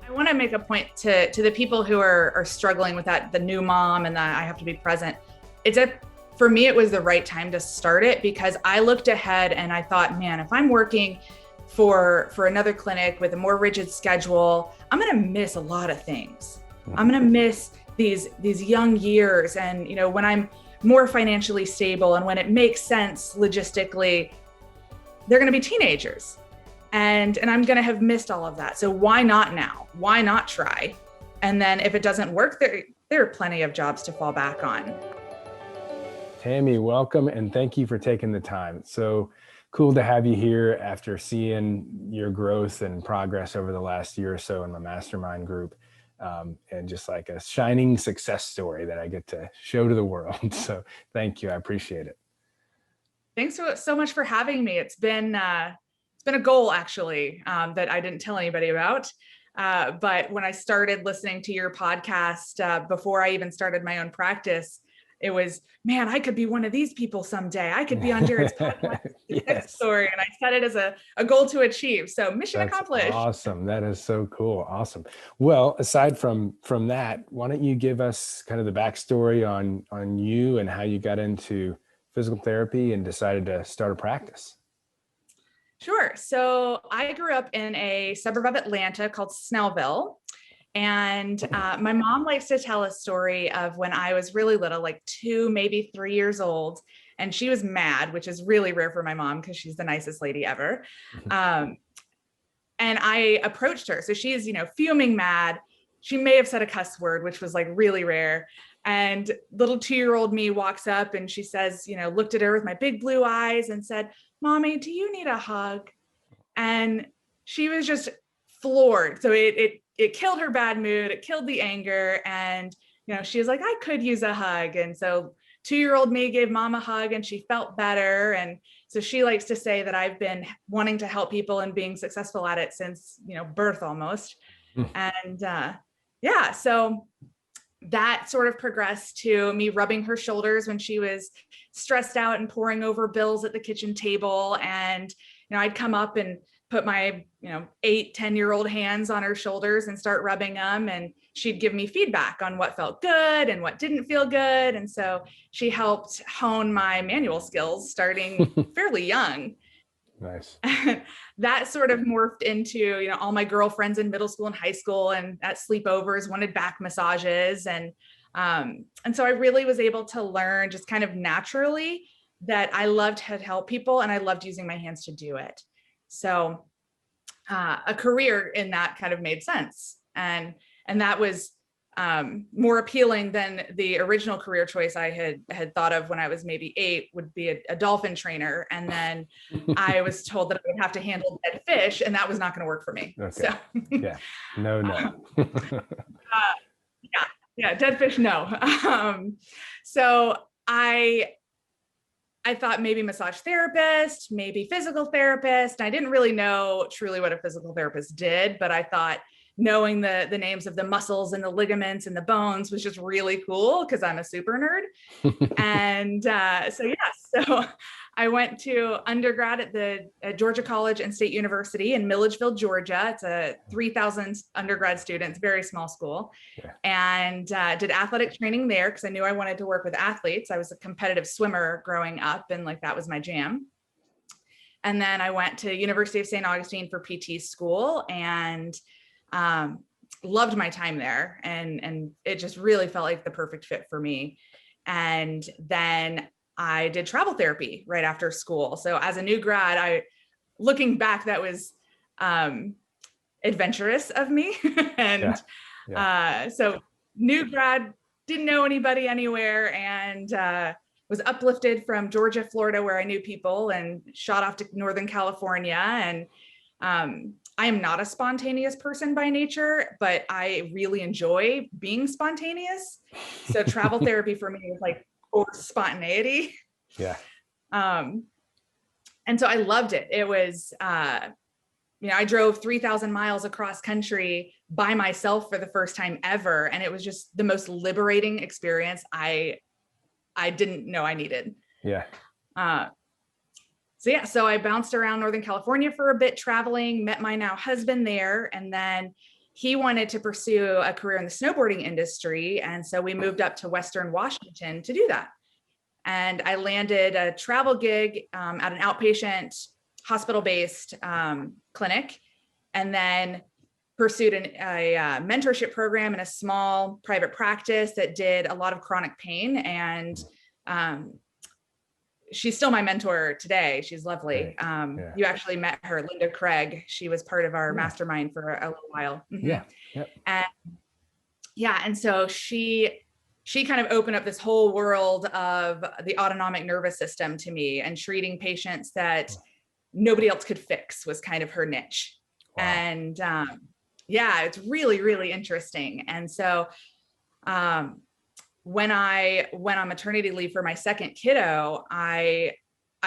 I want to make a point to the people who are struggling with that, the new mom and that I have to be present. For me, it was the right time to start it because I looked ahead and I thought, man, if I'm working for another clinic with a more rigid schedule, I'm going to miss a lot of things. I'm going to miss these young years. And, when I'm more financially stable and when it makes sense logistically, they're going to be teenagers. And I'm going to have missed all of that. So why not now? Why not try? And then if it doesn't work, there are plenty of jobs to fall back on. Tammi, welcome and thank you for taking the time. So cool to have you here after seeing your growth and progress over the last year or so in the mastermind group, and just like a shining success story that I get to show to the world. So thank you. I appreciate it. Thanks so much for having me. It's been a goal actually, that I didn't tell anybody about. But when I started listening to your podcast, before I even started my own practice, it was, man, I could be one of these people someday. I could be on Jared's podcast Yes. story. And I set it as a goal to achieve. So mission accomplished. Awesome. That is so cool. Awesome. Well, aside from that, why don't you give us kind of the backstory on you and how you got into physical therapy and decided to start a practice? Sure. So I grew up in a suburb of Atlanta called Snellville. And my mom likes to tell a story of when I was really little, like 2, maybe 3 years old. And she was mad, which is really rare for my mom because she's the nicest lady ever. And I approached her. So she's, fuming mad. She may have said a cuss word, which was like really rare. And little 2-year-old me walks up and she says, looked at her with my big blue eyes and said, "Mommy, do you need a hug?" And she was just floored. So it killed her bad mood. It killed the anger. And, she was like, "I could use a hug." And so 2-year-old me gave mom a hug and she felt better. And so she likes to say that I've been wanting to help people and being successful at it since, birth almost. And so that sort of progressed to me rubbing her shoulders when she was stressed out and poring over bills at the kitchen table. And, I'd come up and put my, 8-10-year-old hands on her shoulders and start rubbing them. And she'd give me feedback on what felt good and what didn't feel good. And so she helped hone my manual skills starting fairly young. Nice. That sort of morphed into, all my girlfriends in middle school and high school and at sleepovers wanted back massages. And so I really was able to learn just kind of naturally that I loved to help people and I loved using my hands to do it. So a career in that kind of made sense. And that was more appealing than the original career choice I had thought of when I was maybe 8 would be a dolphin trainer. And then I was told that I would have to handle dead fish and that was not going to work for me. Okay. So Yeah. No. Dead fish. No. So I thought maybe massage therapist, maybe physical therapist. I didn't really know truly what a physical therapist did, but I thought knowing the names of the muscles and the ligaments and the bones was just really cool because I'm a super nerd. And so I went to undergrad at Georgia College and State University in Milledgeville, Georgia. It's a 3,000 undergrad students, very small school. Yeah. And did athletic training there because I knew I wanted to work with athletes. I was a competitive swimmer growing up and that was my jam. And then I went to University of St. Augustine for PT school and loved my time there. And it just really felt like the perfect fit for me. And then I did travel therapy right after school. So as a new grad, looking back, that was adventurous of me. And so new grad, didn't know anybody anywhere and was uplifted from Georgia, Florida, where I knew people and shot off to Northern California. And I am not a spontaneous person by nature, but I really enjoy being spontaneous. So travel therapy for me was like forced spontaneity. Yeah. And so I loved it. It was, I drove 3,000 miles across country by myself for the first time ever. And it was just the most liberating experience I didn't know I needed. Yeah. So I bounced around Northern California for a bit traveling, met my now husband there, and then he wanted to pursue a career in the snowboarding industry. And so we moved up to Western Washington to do that. And I landed a travel gig at an outpatient hospital-based clinic, and then pursued a mentorship program in a small private practice that did a lot of chronic pain. And she's still my mentor today. She's lovely. You actually met her, Linda Craig. She was part of our mastermind for a little while. Yeah. Yep. And so she kind of opened up this whole world of the autonomic nervous system to me, and treating patients that nobody else could fix was kind of her niche. Wow. And it's really, really interesting. And so when I went on maternity leave for my second kiddo, I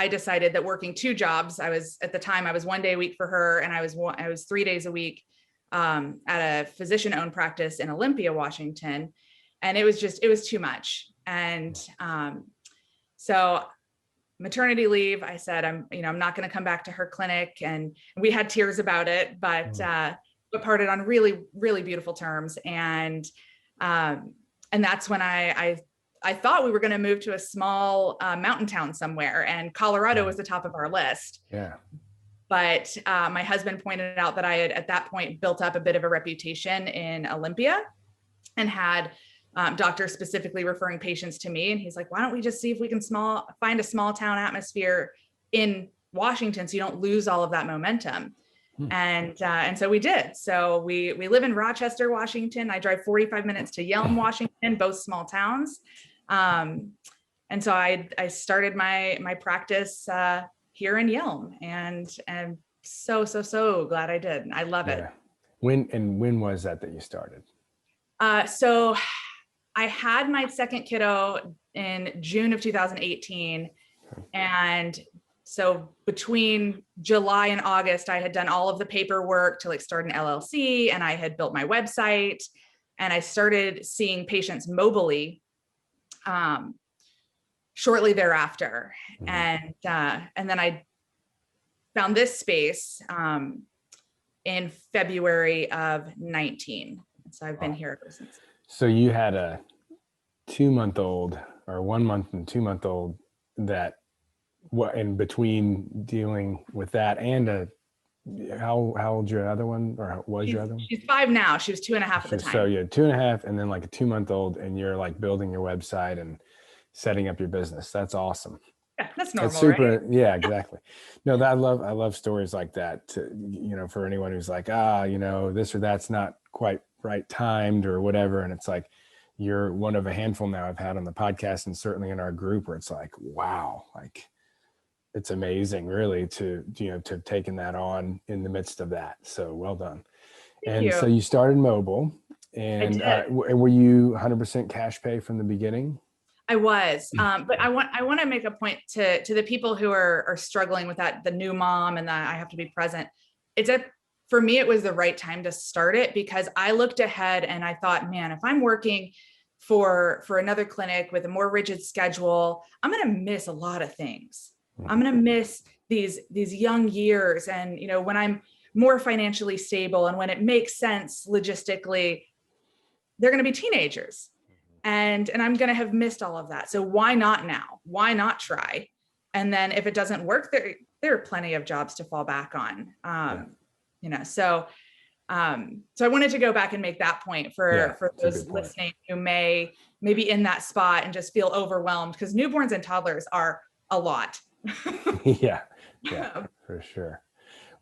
decided that working two jobs, at the time I was 1 day a week for her, and I was 3 days a week at a physician-owned practice in Olympia, Washington. And it was too much. And so maternity leave, I said, I'm not going to come back to her clinic. And we had tears about it, but parted on really, really beautiful terms. And that's when I thought we were going to move to a small mountain town somewhere, and Colorado was the top of our list. Yeah. But my husband pointed out that I had at that point built up a bit of a reputation in Olympia, and had doctors specifically referring patients to me. And he's like, why don't we just see if we can find a small town atmosphere in Washington so you don't lose all of that momentum. And so we did. So we live in Rochester, Washington. I drive 45 minutes to Yelm, Washington, both small towns. And so I started my practice here in Yelm, and so glad I did. I love it. When was that you started? So I had my second kiddo in June of 2018. And so between July and August, I had done all of the paperwork to start an LLC, and I had built my website, and I started seeing patients mobily shortly thereafter. And then I found this space in February of 19. So I've been here ever since. So you had a 2-month-old, or 1 month and 2-month-old, that in between dealing with that, and how old's your other one, or was your other one? She's 5 now. She was 2.5 at the time. So you had 2.5, and then like a 2-month-old, and you're building your website and setting up your business. That's awesome. Yeah, that's normal, that's super, right? Yeah, exactly. No, I love stories like that. For anyone who's like, this or that's not quite right timed or whatever, and it's like, you're one of a handful now I've had on the podcast, and certainly in our group, where it's like, wow, it's amazing really to have taken that on in the midst of that. So well done. Thank you. So you started mobile, and were you 100% cash pay from the beginning? I was, but I want to make a point to the people who are struggling with that, the new mom, and that I have to be present. For me, it was the right time to start it, because I looked ahead and I thought, man, if I'm working for another clinic with a more rigid schedule, I'm going to miss a lot of things. I'm going to miss these young years. And, when I'm more financially stable and when it makes sense logistically, they're going to be teenagers, and I'm going to have missed all of that. So why not now? Why not try? And then if it doesn't work, there are plenty of jobs to fall back on. So I wanted to go back and make that point for those listening who may be in that spot and just feel overwhelmed, because newborns and toddlers are a lot. Yeah, for sure.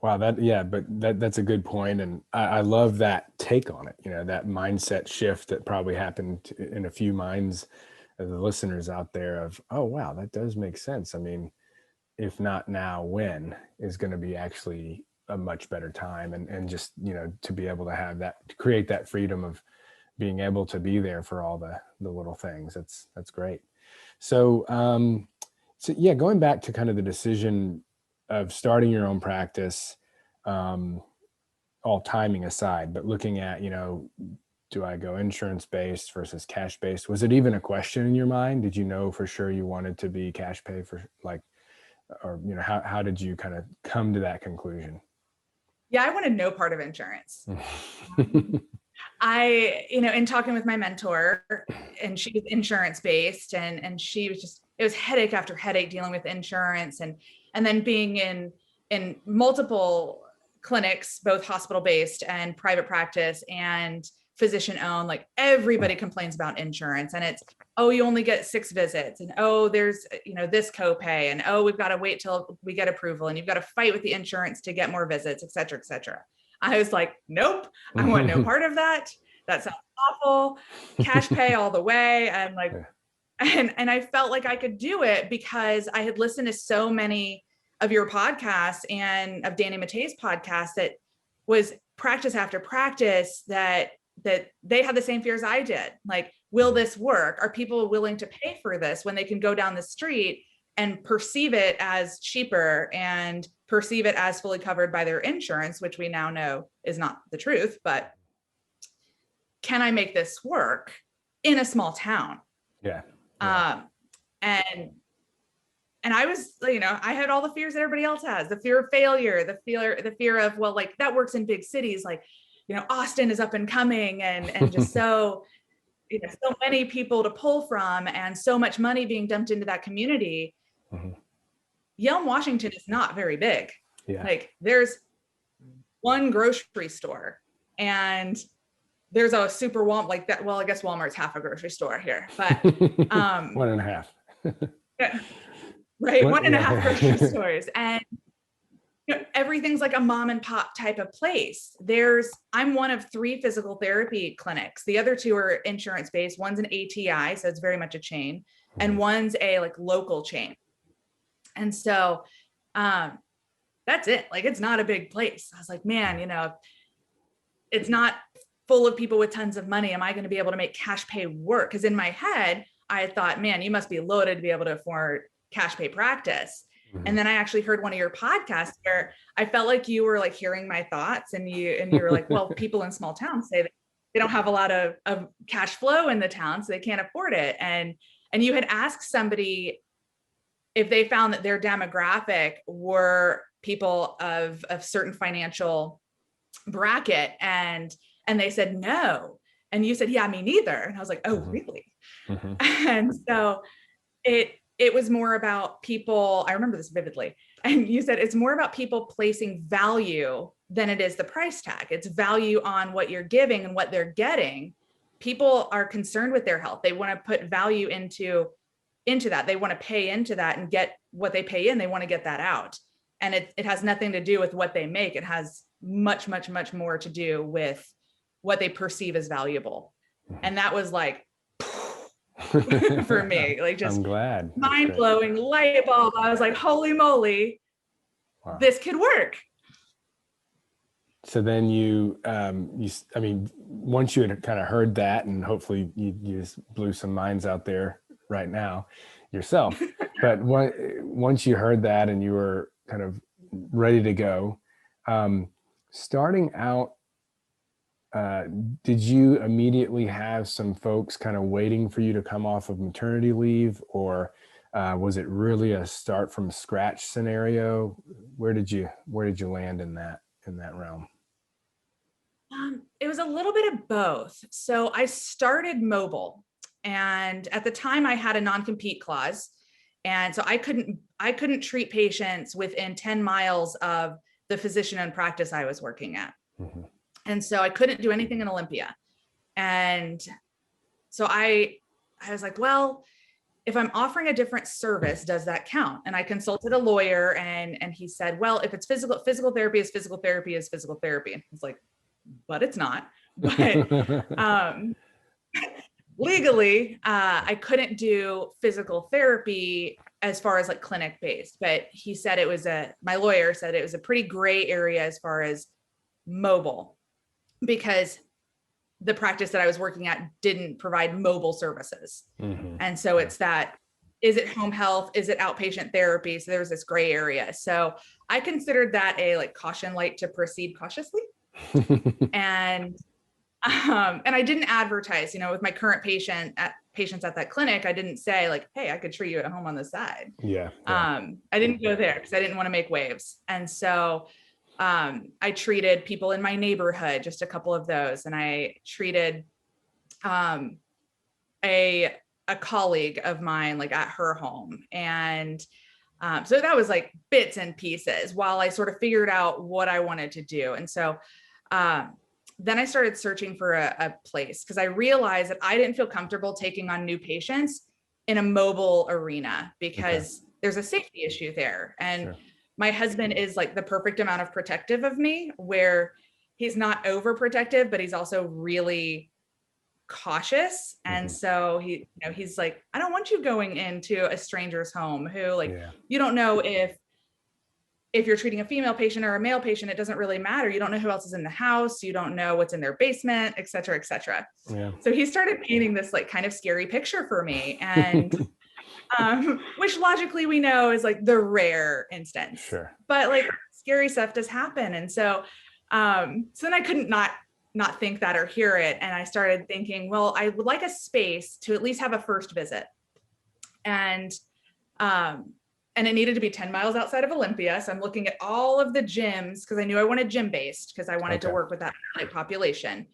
Wow, that's a good point. And I love that take on it, that mindset shift that probably happened in a few minds of the listeners out there of, oh, wow, that does make sense. I mean, if not now, when is going to be actually a much better time, and just, to be able to have that, to create that freedom of being able to be there for all the little things. That's great. So, going back to kind of the decision of starting your own practice, all timing aside, but looking at, do I go insurance-based versus cash-based? Was it even a question in your mind? Did you know for sure you wanted to be cash pay how did you kind of come to that conclusion? Yeah, I wanted no part of insurance. In talking with my mentor, and she was insurance based, and she was just, it was headache after headache dealing with insurance, and then being in multiple clinics, both hospital based and private practice and physician owned. Like everybody complains about insurance, and it's, oh, you only get 6 visits, and oh, there's this copay, and oh, we've got to wait till we get approval, and you've got to fight with the insurance to get more visits, et cetera, et cetera. I was like, nope, I want no part of that. That sounds awful. Cash pay all the way. I'm like, and I felt like I could do it because I had listened to so many of your podcasts and of Danny Matei's podcast that was practice after practice that they had the same fears I did. Like, will this work? Are people willing to pay for this when they can go down the street and perceive it as cheaper and perceive it as fully covered by their insurance, which we now know is not the truth, but can I make this work in a small town? Yeah. And I was, I had all the fears that everybody else has, the fear of failure, the fear of, well, like that works in big cities. Like, Austin is up and coming and just so, so many people to pull from and so much money being dumped into that community. Mm-hmm. Yelm, Washington is not very big. Yeah. Like there's one grocery store and there's a super Walmart like that. Well, I guess Walmart's half a grocery store here, but 1.5. Yeah, right. 1.5 grocery stores. And everything's like a mom and pop type of place. I'm one of 3 physical therapy clinics. The other 2 are insurance based. One's an ATI, so it's very much a chain, and one's a like local chain. And so that's it. Like, it's not a big place. I was like, man, it's not full of people with tons of money. Am I going to be able to make cash pay work? Because in my head, I thought, man, you must be loaded to be able to afford cash pay practice. Mm-hmm. And then I actually heard one of your podcasts where I felt like you were like hearing my thoughts, and you were like, well, people in small towns say that they don't have a lot of cash flow in the town, so they can't afford it. And you had asked somebody if they found that their demographic were people of certain financial bracket, and they said no. And you said, yeah, me neither. And I was like, oh, really? Mm-hmm. And so it was more about people. I remember this vividly. And you said it's more about people placing value than it is the price tag. It's value on what you're giving and what they're getting. People are concerned with their health. They want to put value into that. They want to pay into that and get what they pay in. They want to get that out. And it has nothing to do with what they make. It has much, much, much more to do with what they perceive as valuable. And that was like, for me, like just I'm glad. mind-blowing light bulb. I was like, holy moly, wow, this could work. So then once you had kind of heard that, and hopefully you just blew some minds out there right now yourself, but once you heard that and you were kind of ready to go, starting out, did you immediately have some folks kind of waiting for you to come off of maternity leave, or was it really a start from scratch scenario? Where did you land in that realm? It was a little bit of both. So I started mobile, and at the time I had a non-compete clause, and so I couldn't treat patients within 10 miles of the physician-owned practice I was working at. Mm-hmm. And so I couldn't do anything in Olympia. And so I was like, well, if I'm offering a different service, does that count? And I consulted a lawyer, and he said, well, if it's physical therapy is physical therapy is physical therapy. And I was like, but it's not. But legally, I couldn't do physical therapy as far as like clinic based. But he said my lawyer said it was a pretty gray area as far as mobile, because the practice that I was working at didn't provide mobile services. Mm-hmm. And so it's that, is it home health? Is it outpatient therapy? So there was this gray area. So I considered that a like caution light to proceed cautiously. And I didn't advertise, with my current patients at that clinic. I didn't say like, hey, I could treat you at home on the side. Yeah. I didn't go there because I didn't want to make waves. And so I treated people in my neighborhood, just a couple of those. And I treated a colleague of mine, like at her home. And so that was like bits and pieces while I sort of figured out what I wanted to do. And so then I started searching for a place because I realized that I didn't feel comfortable taking on new patients in a mobile arena because there's a safety issue there. And my husband is like the perfect amount of protective of me, where he's not overprotective, but he's also really cautious. And so he's like, I don't want you going into a stranger's home who you don't know if you're treating a female patient or a male patient, it doesn't really matter. You don't know who else is in the house. You don't know what's in their basement, et cetera, et cetera. Yeah. So he started painting this like kind of scary picture for me. And which logically we know is like the rare instance, but like scary stuff does happen. And so then I couldn't not think that or hear it. And I started thinking, well, I would like a space to at least have a first visit. And it needed to be 10 miles outside of Olympia. So I'm looking at all of the gyms because I knew I wanted gym-based because I wanted to work with that population.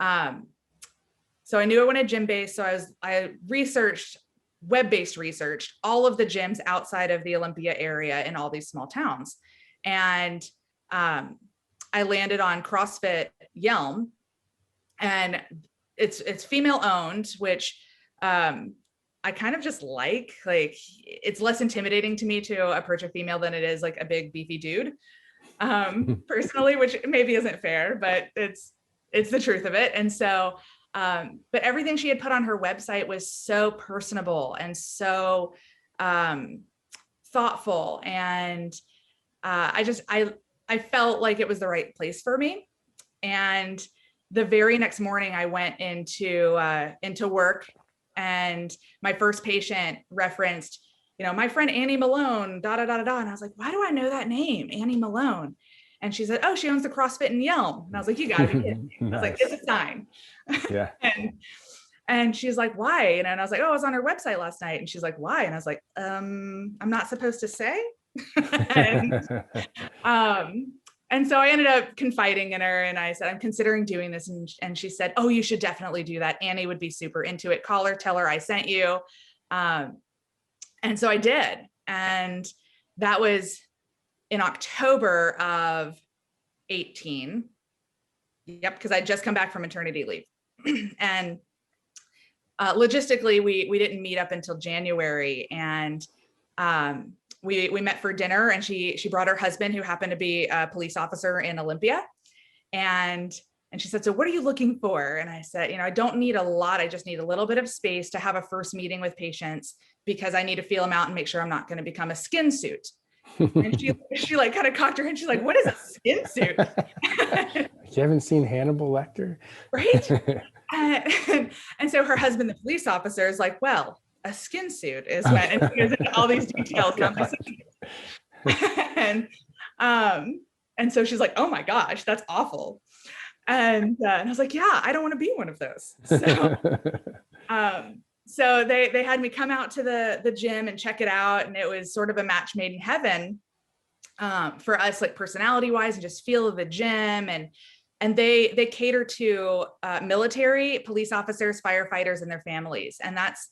So I knew I wanted gym-based. So I researched, web-based researched all of the gyms outside of the Olympia area in all these small towns. And I landed on CrossFit Yelm, and it's female owned, which I kind of just like it's less intimidating to me to approach a female than it is like a big beefy dude, personally, which maybe isn't fair, but it's the truth of it. And so, but everything she had put on her website was so personable and so thoughtful. And I felt like it was the right place for me. And the very next morning I went into work, and my first patient referenced, my friend Annie Malone, da, da, da, da, da. And I was like, why do I know that name, Annie Malone? And she said, oh, she owns the CrossFit in Yelm. And I was like, you gotta be kidding me. Nice. I was like, it's a sign. Yeah. and she's like, why? And I was like, oh, I was on her website last night. And she's like, why? And I was like, I'm not supposed to say. And so I ended up confiding in her, and I said, I'm considering doing this. And she said, oh, you should definitely do that. Annie would be super into it. Call her, tell her I sent you. And so I did. And that was in October of 18. Yep. Because I'd just come back from maternity leave. And logistically, we didn't meet up until January. And we met for dinner, and she brought her husband, who happened to be a police officer in Olympia. And she said, so what are you looking for? And I said, I don't need a lot. I just need a little bit of space to have a first meeting with patients, because I need to feel them out and make sure I'm not going to become a skin suit. And she like kind of cocked her head. She's like, what is a skin suit? You haven't seen Hannibal Lecter? Right. And so her husband, the police officer, is like, well, a skin suit is when, and she goes into all these details. And so she's like, oh my gosh, that's awful. And I was like, yeah, I don't want to be one of those. So they had me come out to the gym and check it out. And it was sort of a match made in heaven for us, like personality wise, and just feel of the gym. And they cater to military, police officers, firefighters, and their families. And that's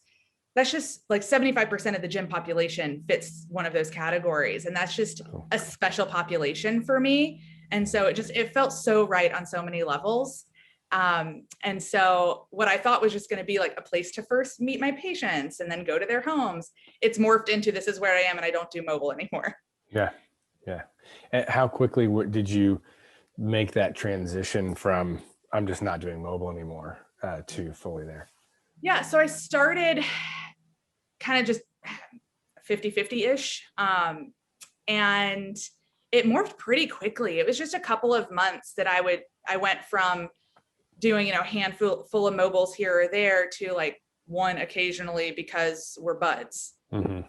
just like 75% of the gym population fits one of those categories. And that's just a special population for me. And so it felt so right on so many levels. And so what I thought was just going to be like a place to first meet my patients and then go to their homes, it's morphed into, this is where I am, and I don't do mobile anymore. Yeah. Yeah. And how quickly did you make that transition from, I'm just not doing mobile anymore, to fully there? Yeah. So I started kind of just 50-50-ish. And it morphed pretty quickly. It was just a couple of months that I went from doing, handful of mobiles here or there to like one occasionally because we're buds. Mm-hmm.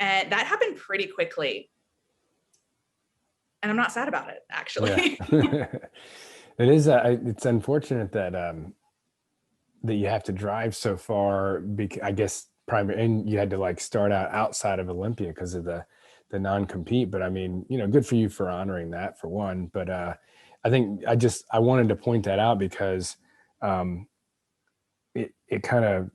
And that happened pretty quickly. And I'm not sad about it, actually. Yeah. It is, it's unfortunate that, that you have to drive so far, I guess, and you had to like start out outside of Olympia because of the the non-compete, but I mean, good for you for honoring that for one. But I think I wanted to point that out because it kind of,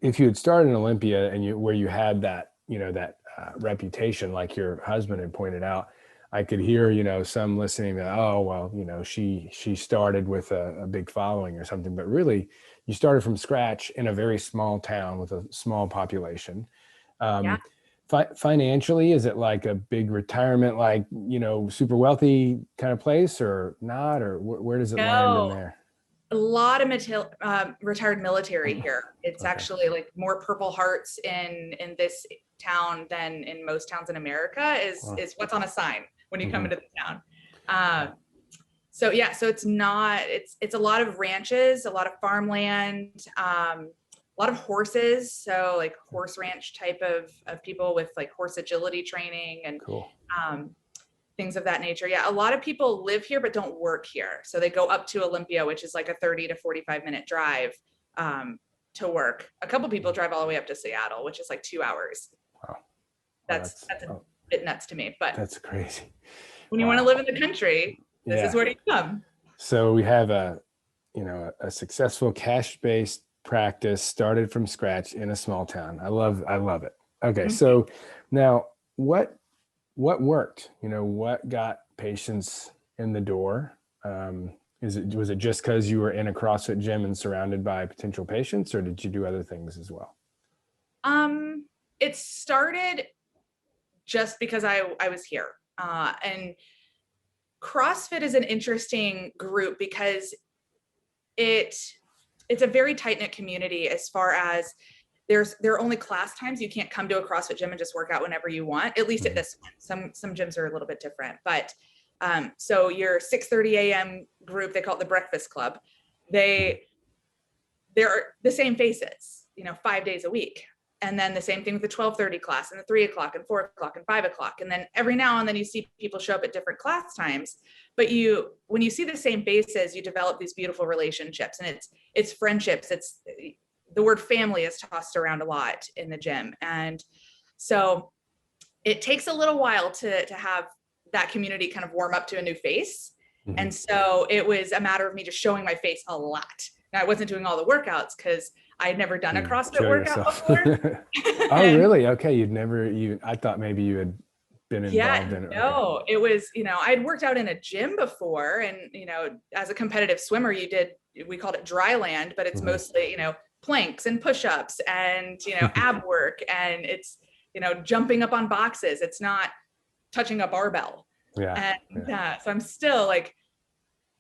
if you had started in Olympia and where you had that, that reputation, like your husband had pointed out, I could hear, some listening that, oh, well, she started with a big following or something, but really you started from scratch in a very small town with a small population. Yeah. Financially, is it like a big retirement, like, super wealthy kind of place or not, or where does it land in there? A lot of retired military here. It's Okay. actually like more Purple Hearts in this town than in most towns in America is what's on a sign when you come into the town. So it's not, it's a lot of ranches, a lot of farmland, a lot of horses. So like horse ranch type of people with like horse agility training and Cool. Things of that nature. Yeah, a lot of people live here but don't work here. So they go up to Olympia, which is like a 30 to 45-minute drive to work. A couple people drive all the way up to Seattle, which is like 2 hours. Wow. That's a bit nuts to me, but that's crazy. When you want to live in the country, this is where you come. So we have a successful cash-based practice started from scratch in a small town. I love it. Okay. Mm-hmm. So now what worked? What got patients in the door? Was it just because you were in a CrossFit gym and surrounded by potential patients, or did you do other things as well? It started just because I was here. And CrossFit is an interesting group because it's a very tight-knit community as far as there are only class times. You can't come to a CrossFit gym and just work out whenever you want, at least at this one. Some gyms are a little bit different, but so your 6:30 a.m. group, they call it the Breakfast Club. They're the same faces, 5 days a week. And then the same thing with the 12:30 class and the 3 o'clock and 4 o'clock and 5 o'clock. And then every now and then you see people show up at different class times, but when you see the same faces, you develop these beautiful relationships, and it's friendships. It's the word family is tossed around a lot in the gym. And so it takes a little while to have that community kind of warm up to a new face. Mm-hmm. And so it was a matter of me just showing my face a lot. Now I wasn't doing all the workouts because I had never done a CrossFit workout before. Oh, really? Okay. I thought maybe you had been involved in it. No, okay. It was, I'd worked out in a gym before, and, as a competitive swimmer, we called it dry land, but it's mostly, planks and push-ups and, ab work, and it's, jumping up on boxes. It's not touching a barbell. Yeah. And so I'm still like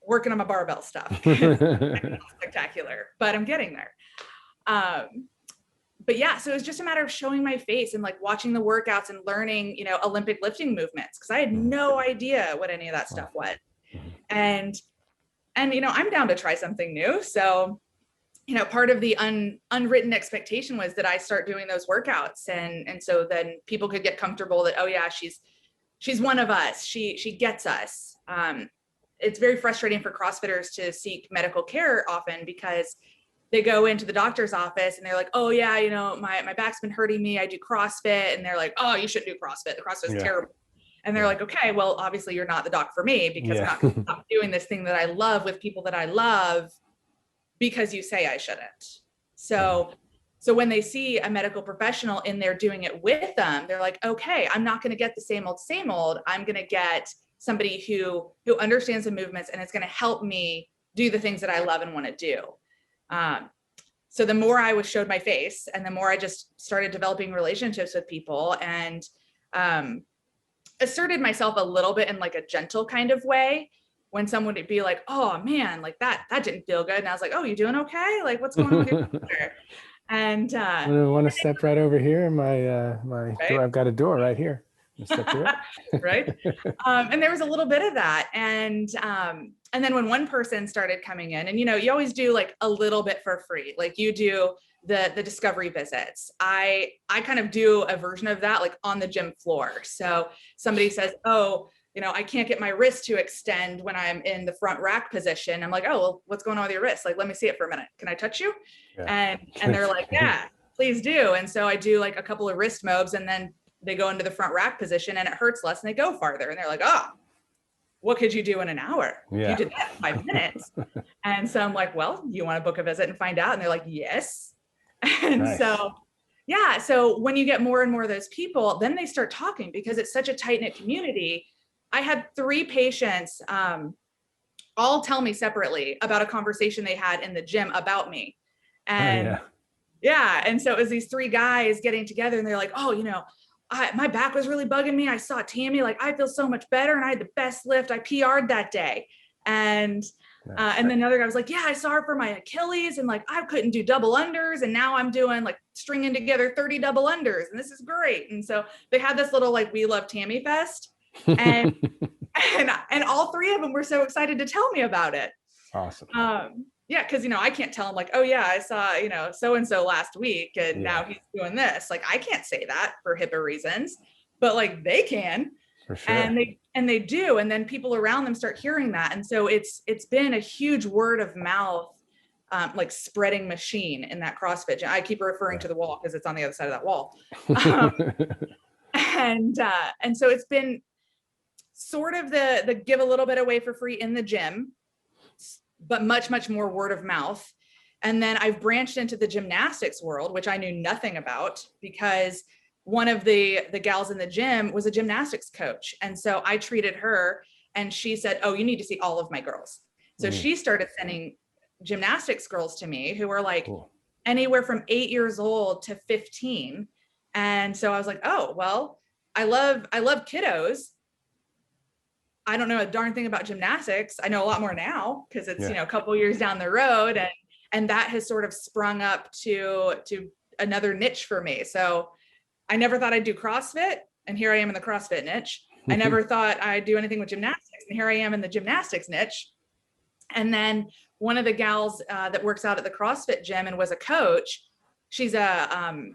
working on my barbell stuff. Spectacular, but I'm getting there. But yeah, so it was just a matter of showing my face and like watching the workouts and learning, Olympic lifting movements, because I had no idea what any of that stuff was. And I'm down to try something new. So, part of the unwritten expectation was that I start doing those workouts. And so then people could get comfortable that, oh yeah, she's one of us. She gets us. It's very frustrating for CrossFitters to seek medical care often because they go into the doctor's office and they're like, oh yeah, my back's been hurting me. I do CrossFit. And they're like, oh, you shouldn't do CrossFit. The CrossFit is terrible. And they're like, okay, well, obviously you're not the doc for me, because I'm not going to stop doing this thing that I love with people that I love because you say I shouldn't. So when they see a medical professional in there doing it with them, they're like, okay, I'm not going to get the same old. I'm going to get somebody who understands the movements and it's going to help me do the things that I love and want to do. So the more I showed my face, and the more I just started developing relationships with people, and asserted myself a little bit in like a gentle kind of way. When someone would be like, oh man, like that didn't feel good. And I was like, oh, you doing okay? Like, what's going on with your shoulder? And I want to step right over here. My door, I've got a door right here. Step through it. Right. And there was a little bit of that. And then when one person started coming in, and you always do like a little bit for free, like you do the discovery visits. I kind of do a version of that, like on the gym floor. So somebody says, oh, I can't get my wrist to extend when I'm in the front rack position. I'm like, oh, well, what's going on with your wrist? Like, let me see it for a minute. Can I touch you? Yeah. And they're like, yeah, please do. And so I do like a couple of wrist mobs, and then they go into the front rack position and it hurts less and they go farther. And they're like, oh, what could you do in an hour? Yeah. You did that in 5 minutes. And so I'm like, well, you want to book a visit and find out? And they're like, yes. And Nice. so, yeah. So when you get more and more of those people, then they start talking because it's such a tight knit community. I had 3 patients, all tell me separately about a conversation they had in the gym about me. And yeah. And so it was these 3 guys getting together and they're like, oh, you know, my back was really bugging me. I saw Tammi, like, I feel so much better. And I had the best lift. I PR'd that day. And then another guy was like, yeah, I saw her for my Achilles and like, I couldn't do double unders. And now I'm doing like stringing together 30 double unders. And this is great. And so they had this little, like, we love Tammi fest. And, and all 3 of them were so excited to tell me about it. Awesome. Yeah, because, you know, I can't tell him like, oh yeah, I saw, you know, so-and-so last week and now he's doing this. Like, I can't say that for HIPAA reasons, but like they can. For sure. And they do. And then people around them start hearing that. And so it's been a huge word of mouth, like spreading machine in that CrossFit gym. I keep referring to the wall because it's on the other side of that wall. And so it's been sort of the give a little bit away for free in the gym, but much, much more word of mouth. And then I've branched into the gymnastics world, which I knew nothing about because one of the gals in the gym was a gymnastics coach. And so I treated her and she said, oh, you need to see all of my girls. So she started sending gymnastics girls to me who were like anywhere from 8 years old to 15. And so I was like, oh, well, I love kiddos. I don't know a darn thing about gymnastics. I know a lot more now because it's, you know, a couple years down the road. And that has sort of sprung up to another niche for me. So I never thought I'd do CrossFit. And here I am in the CrossFit niche. I never thought I'd do anything with gymnastics. And here I am in the gymnastics niche. And then one of the gals that works out at the CrossFit gym and was a coach, she's a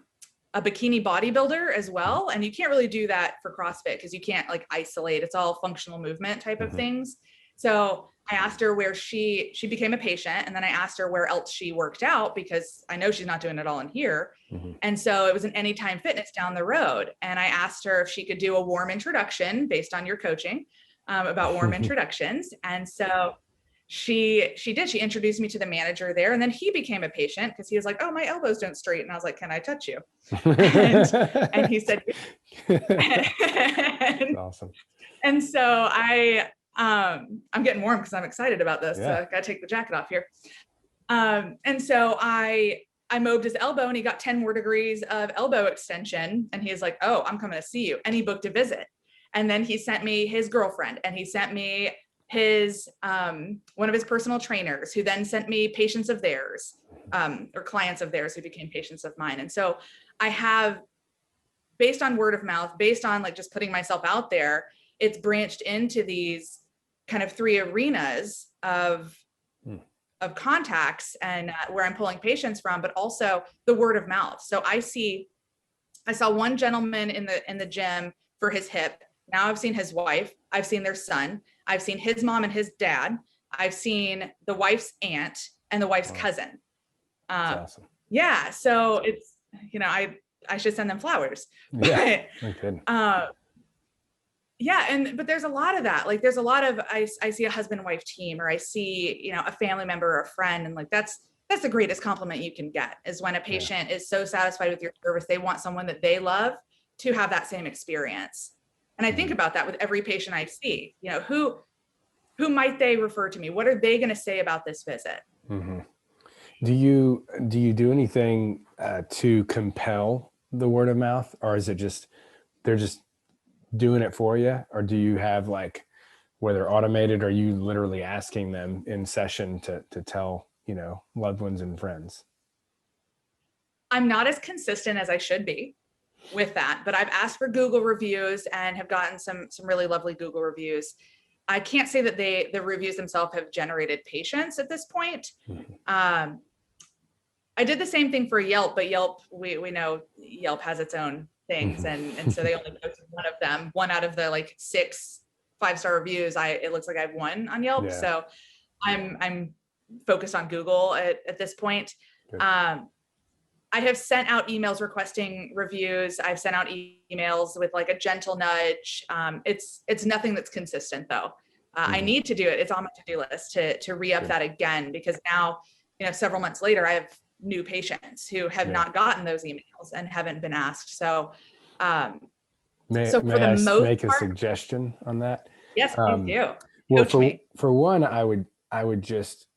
bikini bodybuilder as well. And you can't really do that for CrossFit because you can't like isolate. It's all functional movement type of things. So I asked her where she became a patient. And then I asked her where else she worked out because I know she's not doing it all in here. And so it was an Anytime Fitness down the road. And I asked her if she could do a warm introduction based on your coaching about warm introductions. And so she did. She introduced me to the manager there. And then he became a patient because he was like, oh, my elbows don't straighten. And I was like, can I touch you? And he said, and, awesome. And so I'm getting warm because I'm excited about this. So I got to take the jacket off here. And so I moved his elbow and he got 10 more degrees of elbow extension. And he's like, oh, I'm coming to see you. And he booked a visit. And then he sent me his girlfriend and he sent me his one of his personal trainers who then sent me patients of theirs or clients of theirs who became patients of mine. And so I have, based on word of mouth, based on like just putting myself out there, it's branched into these kind of 3 arenas of contacts and where I'm pulling patients from, but also the word of mouth. So I saw one gentleman in the gym for his hip. Now I've seen his wife, I've seen their son, I've seen his mom and his dad, I've seen the wife's aunt and the wife's cousin. That's awesome. Yeah. So it's, you know, I should send them flowers. Yeah. But there's a lot of that. Like there's a lot of, I see a husband and wife team, or I see, you know, a family member or a friend. And like, that's the greatest compliment you can get is when a patient is so satisfied with your service, they want someone that they love to have that same experience. And I think about that with every patient I see, you know, who might they refer to me? What are they going to say about this visit? Do you do anything to compel the word of mouth, or is it just, they're just doing it for you? Or do you have like, where they're automated, or are you literally asking them in session to tell, you know, loved ones and friends? I'm not as consistent as I should be with that, but I've asked for Google reviews and have gotten some really lovely Google reviews. I can't say that the reviews themselves have generated patients at this point. I did the same thing for Yelp, but Yelp, we know Yelp has its own things. And so they only posted one of them, one out of the like 6 5-star reviews. It looks like I have 1 on Yelp. Yeah. So I'm focused on Google at this point. I have sent out emails requesting reviews. I've sent out emails with like a gentle nudge. It's nothing that's consistent though. I need to do it. It's on my to-do list to re-up that again, because now, several months later, I have new patients who have not gotten those emails and haven't been asked. So, may for the I most make a part, suggestion on that? yes, please do. Well, Coach me. for one, I would just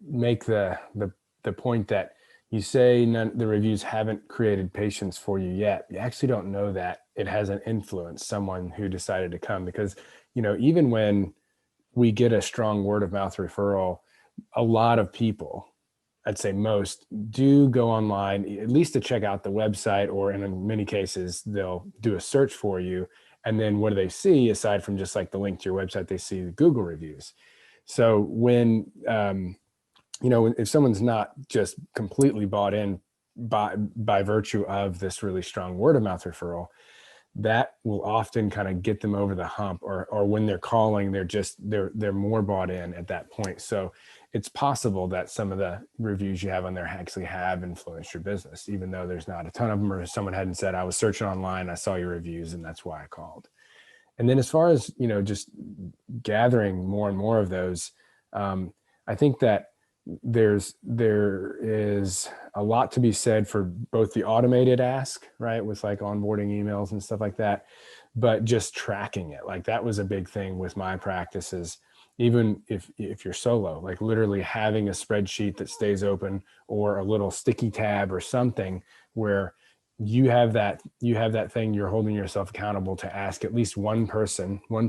make the point that you say the reviews haven't created patients for you yet. You actually don't know that it hasn't influenced someone who decided to come, because, even when we get a strong word of mouth referral, a lot of people, I'd say most, do go online, at least to check out the website, or in many cases, they'll do a search for you. And then what do they see aside from just like the link to your website? They see the Google reviews. So when, if someone's not just completely bought in by virtue of this really strong word of mouth referral, that will often kind of get them over the hump, or when they're calling, they're more bought in at that point. So it's possible that some of the reviews you have on there actually have influenced your business, even though there's not a ton of them, or someone hadn't said, I was searching online, I saw your reviews, and that's why I called. And then as far as, just gathering more and more of those, I think that there is a lot to be said for both the automated ask, right, with like onboarding emails and stuff like that, but just tracking it. Like that was a big thing with my practices. Even if you're solo, like literally having a spreadsheet that stays open, or a little sticky tab or something where you have that thing, you're holding yourself accountable to ask at least one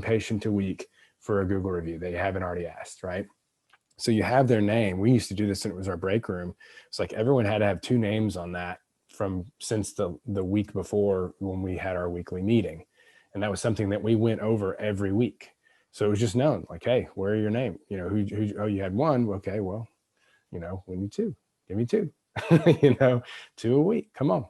patient a week for a Google review they haven't already asked, right? So you have their name. We used to do this, and it was our break room. It's like everyone had to have 2 names on that since the week before, when we had our weekly meeting. And that was something that we went over every week. So it was just known, like, hey, where are your name? Oh, you had 1. Okay, well, we need 2. Give me 2. 2 a week. Come on.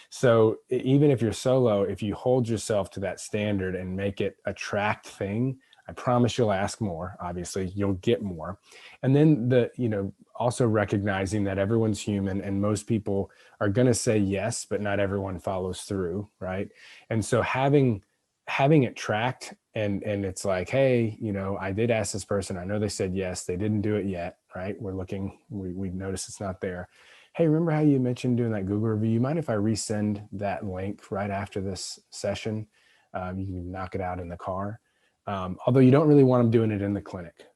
So even if you're solo, if you hold yourself to that standard and make it a tracked thing, I promise you'll ask more. Obviously, you'll get more. And then also recognizing that everyone's human, and most people are going to say yes, but not everyone follows through, right? And so having it tracked, and it's like, hey, I did ask this person. I know they said yes. They didn't do it yet, right? We're looking. We noticed it's not there. Hey, remember how you mentioned doing that Google review? You mind if I resend that link right after this session? You can knock it out in the car. Although you don't really want them doing it in the clinic,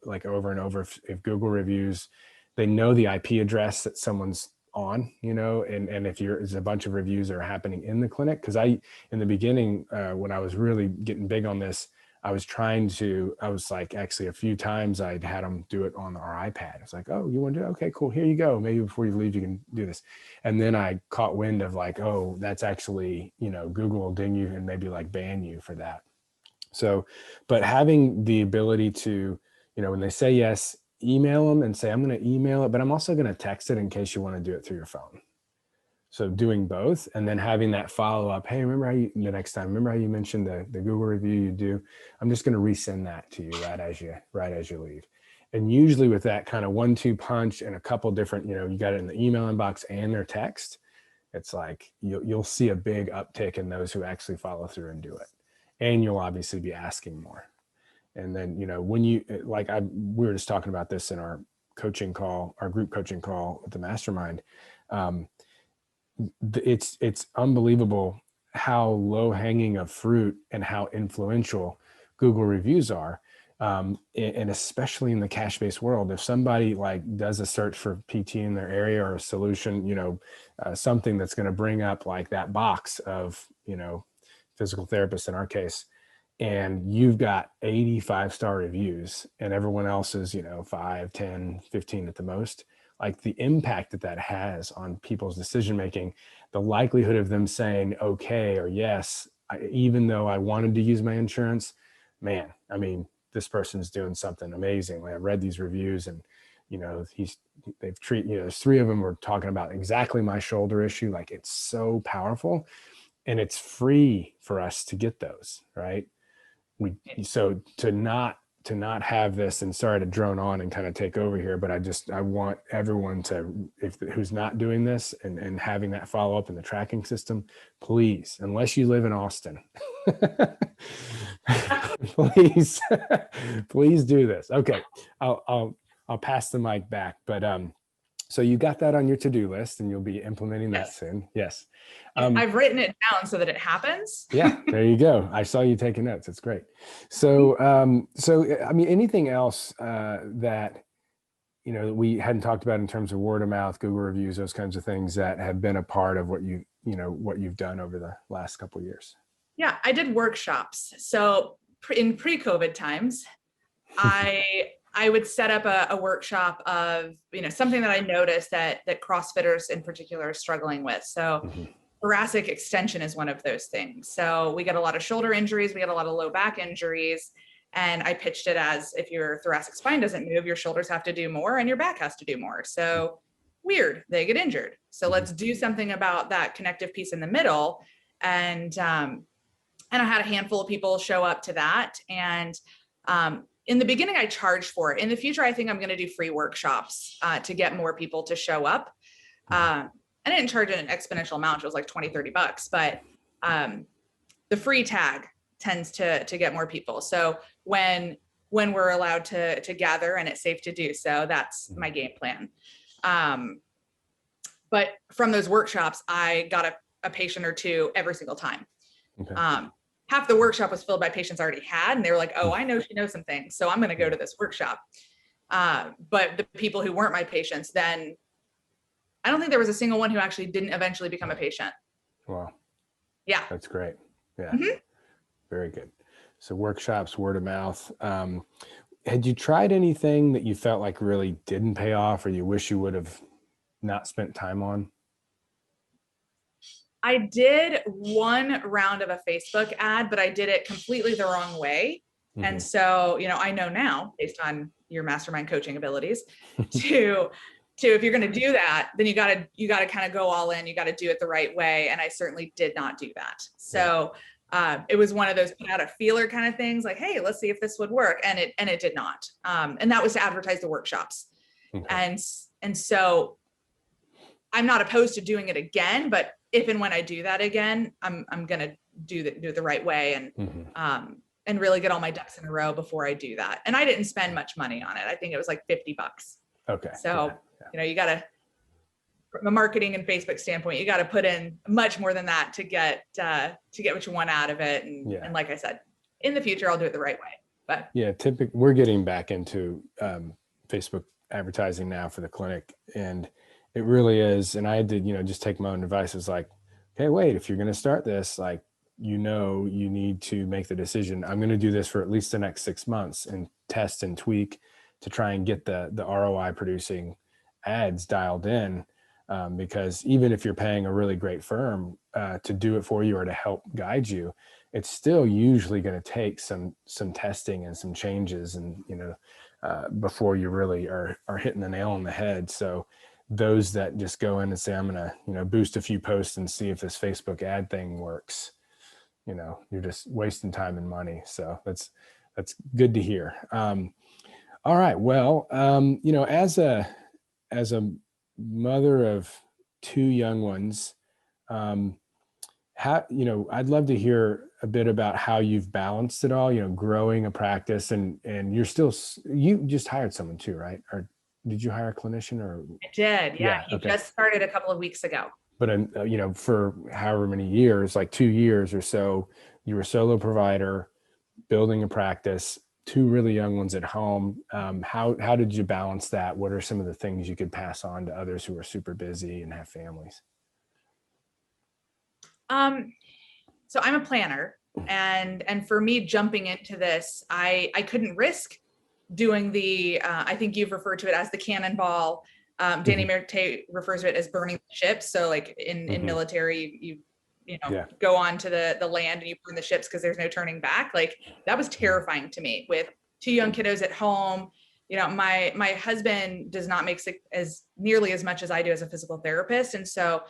like over and over. If Google reviews, they know the IP address that someone's on, and if there's a bunch of reviews that are happening in the clinic. Because in the beginning, when I was really getting big on this, I was like, actually a few times I'd had them do it on our iPad. It's like, oh, you want to do it? Okay, cool. Here you go. Maybe before you leave, you can do this. And then I caught wind of like, oh, that's actually, Google will ding you and maybe like ban you for that. So, but having the ability to, when they say yes, email them and say, I'm going to email it, but I'm also going to text it in case you want to do it through your phone. So doing both, and then having that follow up. Hey, remember how you mentioned the Google review you do? I'm just going to resend that to you right as you leave. And usually with that kind of 1-2 punch and a couple different, you got it in the email inbox and their text, it's like you'll see a big uptick in those who actually follow through and do it. And you'll obviously be asking more. And then, when we were just talking about this in our coaching call, our group coaching call with the mastermind. It's unbelievable how low hanging of fruit and how influential Google reviews are. And especially in the cash-based world, if somebody like does a search for PT in their area, or a solution, something that's going to bring up like that box of, physical therapist in our case, and you've got 85-star reviews and everyone else is, 5, 10, 15 at the most, like the impact that has on people's decision-making, the likelihood of them saying okay or yes, even though I wanted to use my insurance, man, I mean, this person's doing something amazing. Like, I read these reviews, and there's 3 of them were talking about exactly my shoulder issue. Like, it's so powerful, and it's free for us to get those, right? So to not to not have this, and sorry to drone on and kind of take over here, but I want everyone to, who's not doing this and having that follow up in the tracking system, please, unless you live in Austin, please, please do this. Okay. I'll pass the mic back, but, so you got that on your to-do list and you'll be implementing that soon. Yes. I've written it down so that it happens. Yeah, there you go. I saw you taking notes. It's great. So, I mean, anything else that, that we hadn't talked about in terms of word of mouth, Google reviews, those kinds of things that have been a part of what what you've done over the last couple of years? Yeah, I did workshops. So in pre-COVID times, I would set up a workshop of, something that I noticed that CrossFitters in particular are struggling with. So thoracic extension is one of those things. So we get a lot of shoulder injuries, we get a lot of low back injuries. And I pitched it as, if your thoracic spine doesn't move, your shoulders have to do more and your back has to do more. So weird, they get injured. So let's do something about that connective piece in the middle. And I had a handful of people show up to that. And in the beginning, I charged for it. In the future, I think I'm going to do free workshops to get more people to show up. I didn't charge an exponential amount. It was like $20-$30, but the free tag tends to get more people. So when we're allowed to gather and it's safe to do so, that's my game plan. But from those workshops, I got a patient or two every single time. Okay. Half the workshop was filled by patients I already had, and they were like, oh, I know she knows some things, so I'm going to go to this workshop. But the people who weren't my patients, then I don't think there was a single one who actually didn't eventually become a patient. Wow. Yeah. That's great. Yeah. Very good. So workshops, word of mouth. Had you tried anything that you felt like really didn't pay off, or you wish you would have not spent time on? I did one round of a Facebook ad, but I did it completely the wrong way. And so, I know now, based on your mastermind coaching abilities, to if you're going to do that, then you got to kind of go all in. You got to do it the right way. And I certainly did not do that. So it was one of those put out a feeler kind of things, like, hey, let's see if this would work. And it did not. And that was to advertise the workshops. Okay. And so I'm not opposed to doing it again, but if and when I do that again, I'm going to do it the right way and really get all my ducks in a row before I do that. And I didn't spend much money on it. I think it was like $50. Okay. So, you got to, from a marketing and Facebook standpoint, you got to put in much more than that to get what you want out of it. And like I said, in the future, I'll do it the right way. But yeah, we're getting back into Facebook advertising now for the clinic, and it really is. And I had to, just take my own advice. It's like, hey, wait, if you're going to start this, like, you need to make the decision. I'm going to do this for at least the next 6 months and test and tweak to try and get the ROI producing ads dialed in. Because even if you're paying a really great firm to do it for you or to help guide you, it's still usually going to take some testing and some changes and, before you really are hitting the nail on the head. So those that just go in and say, I'm going to, boost a few posts and see if this Facebook ad thing works, you're just wasting time and money. So that's good to hear. All right. Well, as a mother of 2 young ones, I'd love to hear a bit about how you've balanced it all, growing a practice and you just hired someone too, right? Or did you hire a clinician or? I did. Yeah. He just started a couple of weeks ago. But, for however many years, like 2 years or so, you were a solo provider, building a practice, 2 really young ones at home. How did you balance that? What are some of the things you could pass on to others who are super busy and have families? So I'm a planner, and for me jumping into this, I couldn't risk doing I think you've referred to it as the cannonball. Danny Merte refers to it as burning ships. So like in military, you go on to the land and you burn the ships because there's no turning back. Like that was terrifying to me with 2 young kiddos at home. My husband does not make as nearly as much as I do as a physical therapist. And so,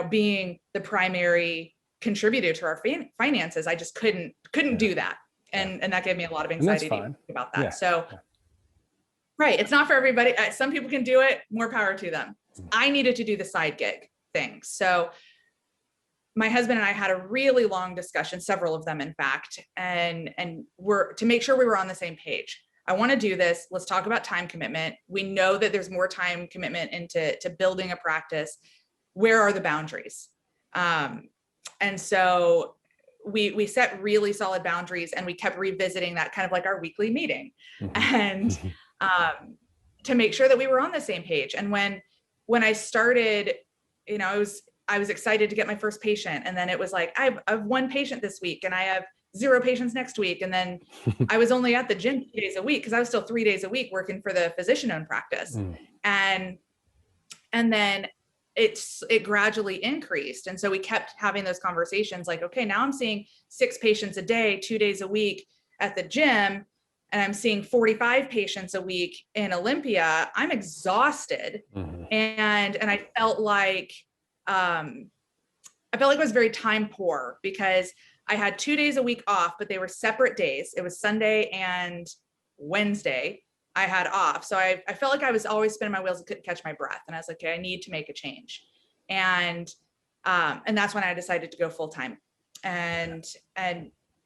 being the primary contributor to our finances, I just couldn't do that. And that gave me a lot of And that's anxiety fine. about that. Yeah. So, Yeah. right. It's not for everybody. Some people can do it, more power to them. I needed to do the side gig thing. So my husband and I had a really long discussion, several of them, in fact, and we're to make sure we were on the same page. I want to do this. Let's talk about time commitment. We know that there's more time commitment into building a practice. Where are the boundaries? And so we set really solid boundaries, and we kept revisiting that, kind of like our weekly meeting, and to make sure that we were on the same page. And when I started, I was excited to get my first patient, and then it was like, I have one patient this week, and I have 0 patients next week, and then I was only at the gym 2 days a week because I was still 3 days a week working for the physician-owned practice, and then it gradually increased. And so we kept having those conversations like, okay, now I'm seeing 6 patients a day, 2 days a week at the gym, and I'm seeing 45 patients a week in Olympia. I'm exhausted. And I felt like I was very time poor because I had 2 days a week off, but they were separate days. It was Sunday and Wednesday I had off. So I felt like I was always spinning my wheels and couldn't catch my breath. And I was like, okay, I need to make a change. And that's when I decided to go full time. And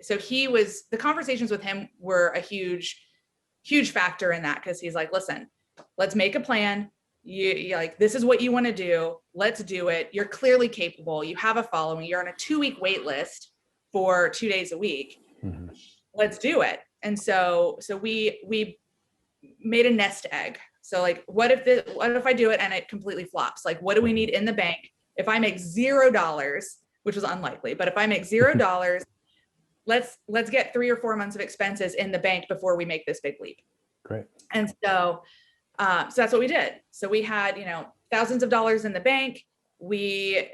so the conversations with him were a huge factor in that, because he's like, listen, let's make a plan. You like, this is what you want to do. Let's do it. You're clearly capable. You have a following. You're on a 2-week wait list for 2 days a week. Let's do it. And so we made a nest egg. So like, what if I do it and it completely flops? Like, what do we need in the bank? If I make $0, which was unlikely, but if I make $0, let's get 3 or 4 months of expenses in the bank before we make this big leap. Great. And so that's what we did. So we had, thousands of dollars in the bank. We,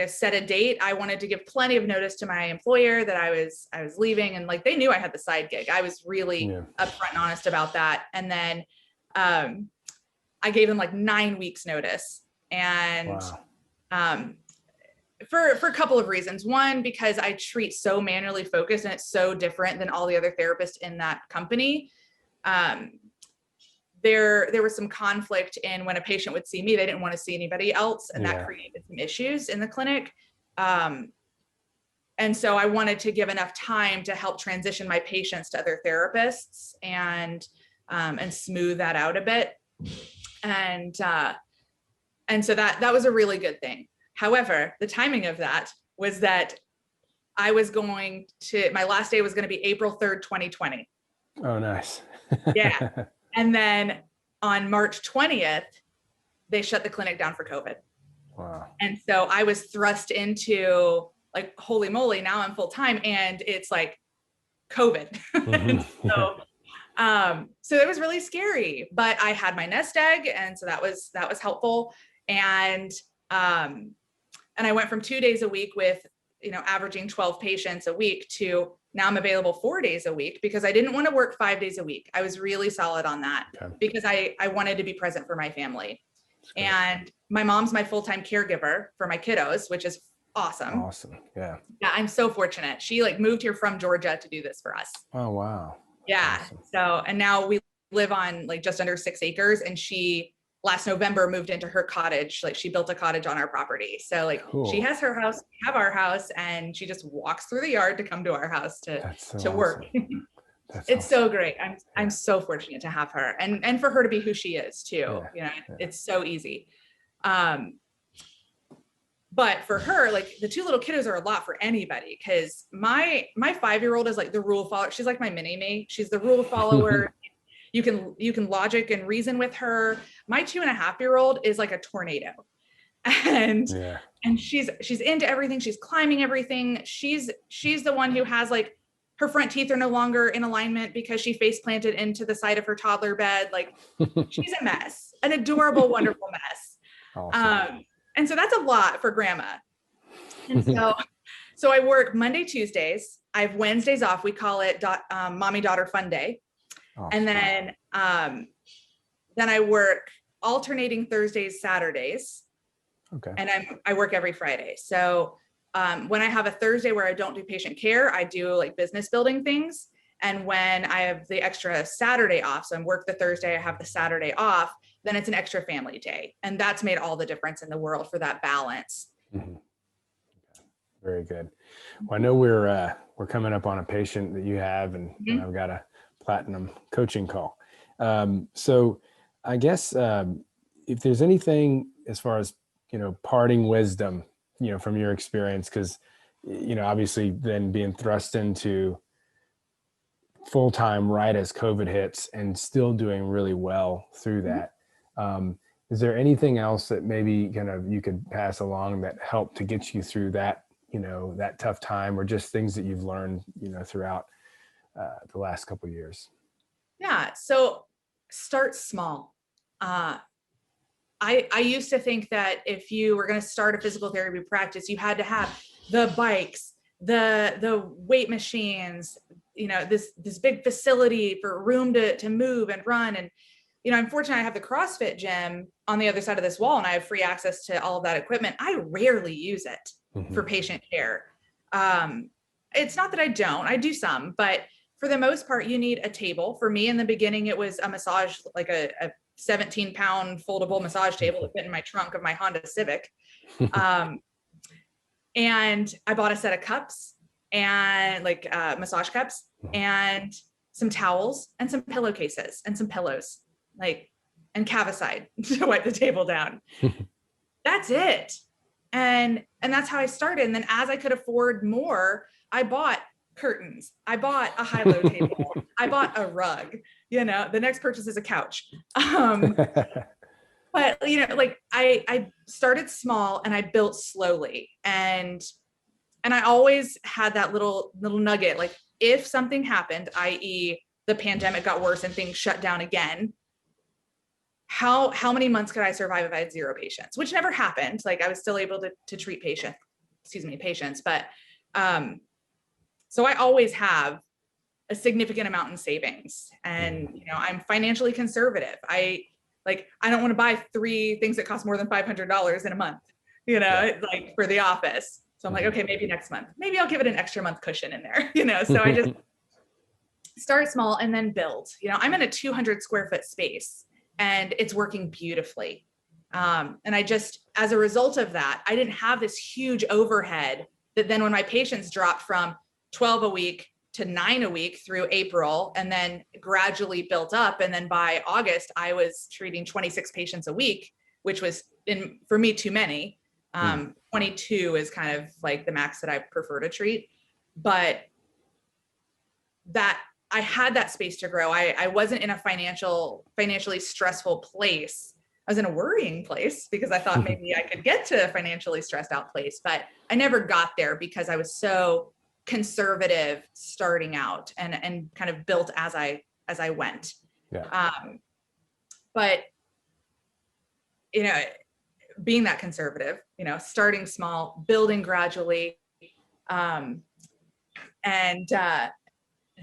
set a date. I wanted to give plenty of notice to my employer that I was leaving, and like, they knew I had the side gig. I was really upfront and honest about that. And then I gave them like 9 weeks notice. And for a couple of reasons. One, because I treat so manually focused, and it's so different than all the other therapists in that company. There was some conflict in when a patient would see me, they didn't want to see anybody else. And that created some issues in the clinic. And so I wanted to give enough time to help transition my patients to other therapists and smooth that out a bit. And so that was a really good thing. However, the timing of that was that my last day was going to be April 3rd, 2020. Oh, nice. Yeah. And then on March 20th, they shut the clinic down for COVID. Wow. And so I was thrust into like, holy moly, now I'm full time, and it's like COVID. So it was really scary, but I had my nest egg. And so that was helpful. And I went from 2 days a week with, averaging 12 patients a week to now I'm available 4 days a week, because I didn't want to work 5 days a week. I was really solid on that because I wanted to be present for my family. And my mom's my full-time caregiver for my kiddos, which is awesome. Awesome. Yeah. Yeah. I'm so fortunate. She like moved here from Georgia to do this for us. Oh, wow. Yeah. Awesome. So, and now we live on like just under 6 acres, and she last November moved into her cottage. Like, she built a cottage on our property. So like, cool. She has her house, we have our house, and she just walks through the yard to come to our house to work. It's awesome. So great. I'm so fortunate to have her, and for her to be who she is too. It's so easy. But for her, like, the 2 little kiddos are a lot for anybody, because my 5-year-old is like the rule follower. She's like my mini me. She's the rule follower. You can logic and reason with her. My 2.5-year-old is like a tornado, and she's into everything. She's climbing everything. She's the one who has like, her front teeth are no longer in alignment because she face planted into the side of her toddler bed. Like, she's a mess, an adorable, wonderful mess. Awesome. And so that's a lot for grandma. And so I work Monday, Tuesdays. I have Wednesdays off. We call it mommy daughter fun day. Awesome. And then I work alternating Thursdays, Saturdays. Okay. And I work every Friday. So when I have a Thursday where I don't do patient care, I do like business building things. And when I have the extra Saturday off, so I work the Thursday, I have the Saturday off, then it's an extra family day. And that's made all the difference in the world for that balance. Mhm. Very good. Well, I know we're coming up on a patient that you have, and I've got a platinum coaching call. So I guess if there's anything as far as, parting wisdom, from your experience, because, obviously then being thrust into full-time right as COVID hits and still doing really well through that. Is there anything else that maybe kind of you could pass along that helped to get you through that, that tough time, or just things that you've learned, throughout the last couple of years? Yeah. So start small. I used to think that if you were going to start a physical therapy practice, you had to have the bikes, the weight machines, this big facility for room to move and run. And, I'm fortunate I have the CrossFit gym on the other side of this wall, and I have free access to all of that equipment. I rarely use it for patient care. It's not that I do some, but for the most part, you need a table. For me in the beginning, it was a massage, like a 17-pound foldable massage table that fit in my trunk of my Honda Civic. And I bought a set of cups and massage cups and some towels and some pillowcases and some pillows, and Cavicide to wipe the table down. That's it. And that's how I started. And then as I could afford more, I bought curtains. I bought a high-low table. I bought a rug. The next purchase is a couch. But I started small and I built slowly, and I always had that little nugget. Like, if something happened, i.e. the pandemic got worse and things shut down again, how many months could I survive if I had 0 patients? Which never happened. I was still able to treat patients. But so I always have a significant amount in savings, and I'm financially conservative. I don't want to buy 3 things that cost more than $500 in a month, for the office. So I'm like, okay, maybe next month, maybe I'll give it an extra month cushion in there, so I just start small and then build. I'm in a 200 square foot space and it's working beautifully. And I just, as a result of that, I didn't have this huge overhead that then when my patients dropped from 12 a week to 9 a week through April, and then gradually built up. And then by August, I was treating 26 patients a week, which was for me too many. 22 is kind of like the max that I prefer to treat, but that I had that space to grow. I wasn't in a financially stressful place. I was in a worrying place because I thought maybe I could get to a financially stressed out place, but I never got there because I was so conservative starting out and kind of built as I went. Yeah. But being that conservative, starting small, building gradually, and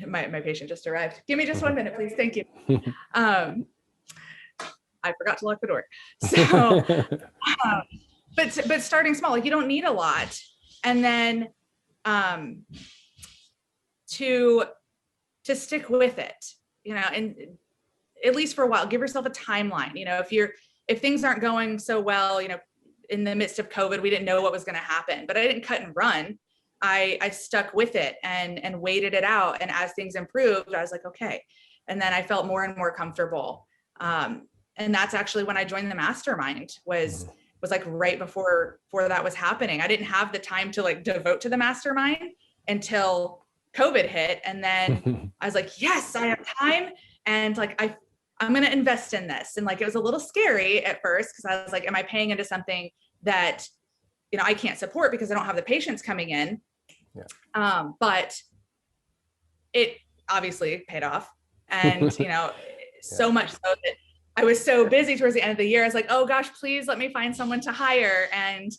my patient just arrived. Give me just 1 minute, please. Thank you. I forgot to lock the door. So, but starting small, you don't need a lot, and then to stick with it, and at least for a while, give yourself a timeline. If things aren't going so well, in the midst of COVID, we didn't know what was going to happen, but I didn't cut and run. I stuck with it and waited it out. And as things improved, I was like, okay. And then I felt more and more comfortable. And that's actually when I joined the mastermind, was right before that was happening. I didn't have the time to devote to the mastermind until COVID hit. And then I was like, yes, I have time. And I'm going to invest in this. And it was a little scary at first, because I was like, am I paying into something that, I can't support because I don't have the patients coming in? Yeah. But it obviously paid off. And, so much so that I was so busy towards the end of the year. I was like, oh gosh, please let me find someone to hire. And,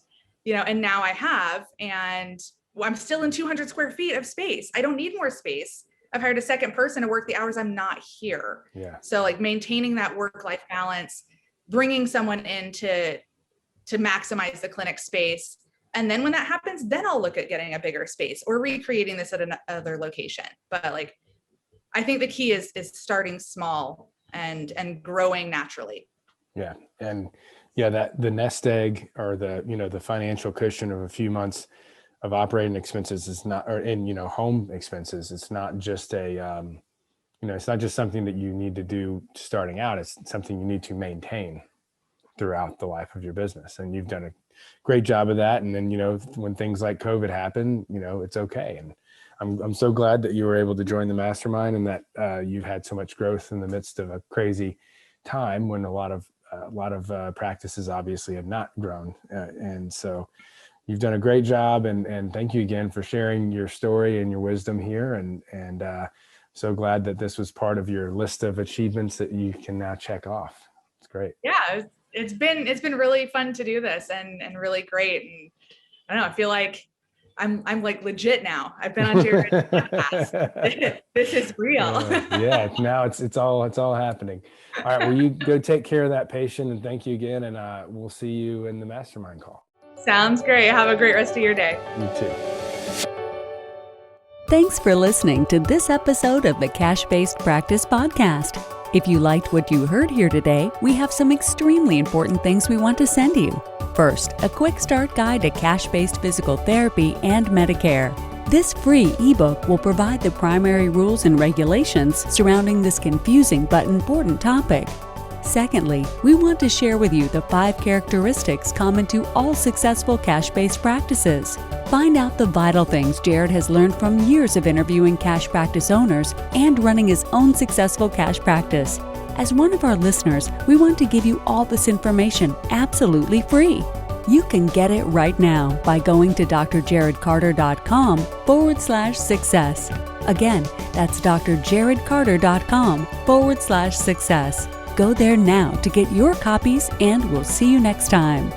and now I have, and I'm still in 200 square feet of space. I don't need more space. I've hired a second person to work the hours I'm not here. Yeah. So maintaining that work-life balance, bringing someone in to maximize the clinic space. And then when that happens, then I'll look at getting a bigger space or recreating this at another location. But I think the key is starting small and growing naturally. Yeah. And yeah, that the nest egg or the financial cushion of a few months of operating expenses is not, or in, home expenses. It's not just it's not just something that you need to do starting out. It's something you need to maintain throughout the life of your business. And you've done a great job of that. And then, when things like COVID happen, it's okay. And I'm so glad that you were able to join the mastermind and that you've had so much growth in the midst of a crazy time when a lot of practices obviously have not grown. And so you've done a great job, and thank you again for sharing your story and your wisdom here. And so glad that this was part of your list of achievements that you can now check off. It's great. Yeah, it's been really fun to do this and really great. And I don't know, I feel like I'm like legit now. I've been on Jared's podcast. This is real. Yeah, now it's all happening. All right, well, you go take care of that patient, and thank you again. And we'll see you in the mastermind call. Sounds great. Have a great rest of your day. You too. Thanks for listening to this episode of the Cash-Based Practice Podcast. If you liked what you heard here today, we have some extremely important things we want to send you. First, a quick start guide to cash-based physical therapy and Medicare. This free ebook will provide the primary rules and regulations surrounding this confusing but important topic. Secondly, we want to share with you the 5 characteristics common to all successful cash-based practices. Find out the vital things Jared has learned from years of interviewing cash practice owners and running his own successful cash practice. As one of our listeners, we want to give you all this information absolutely free. You can get it right now by going to drjaredcarter.com/success. Again, that's drjaredcarter.com/success. Go there now to get your copies, and we'll see you next time.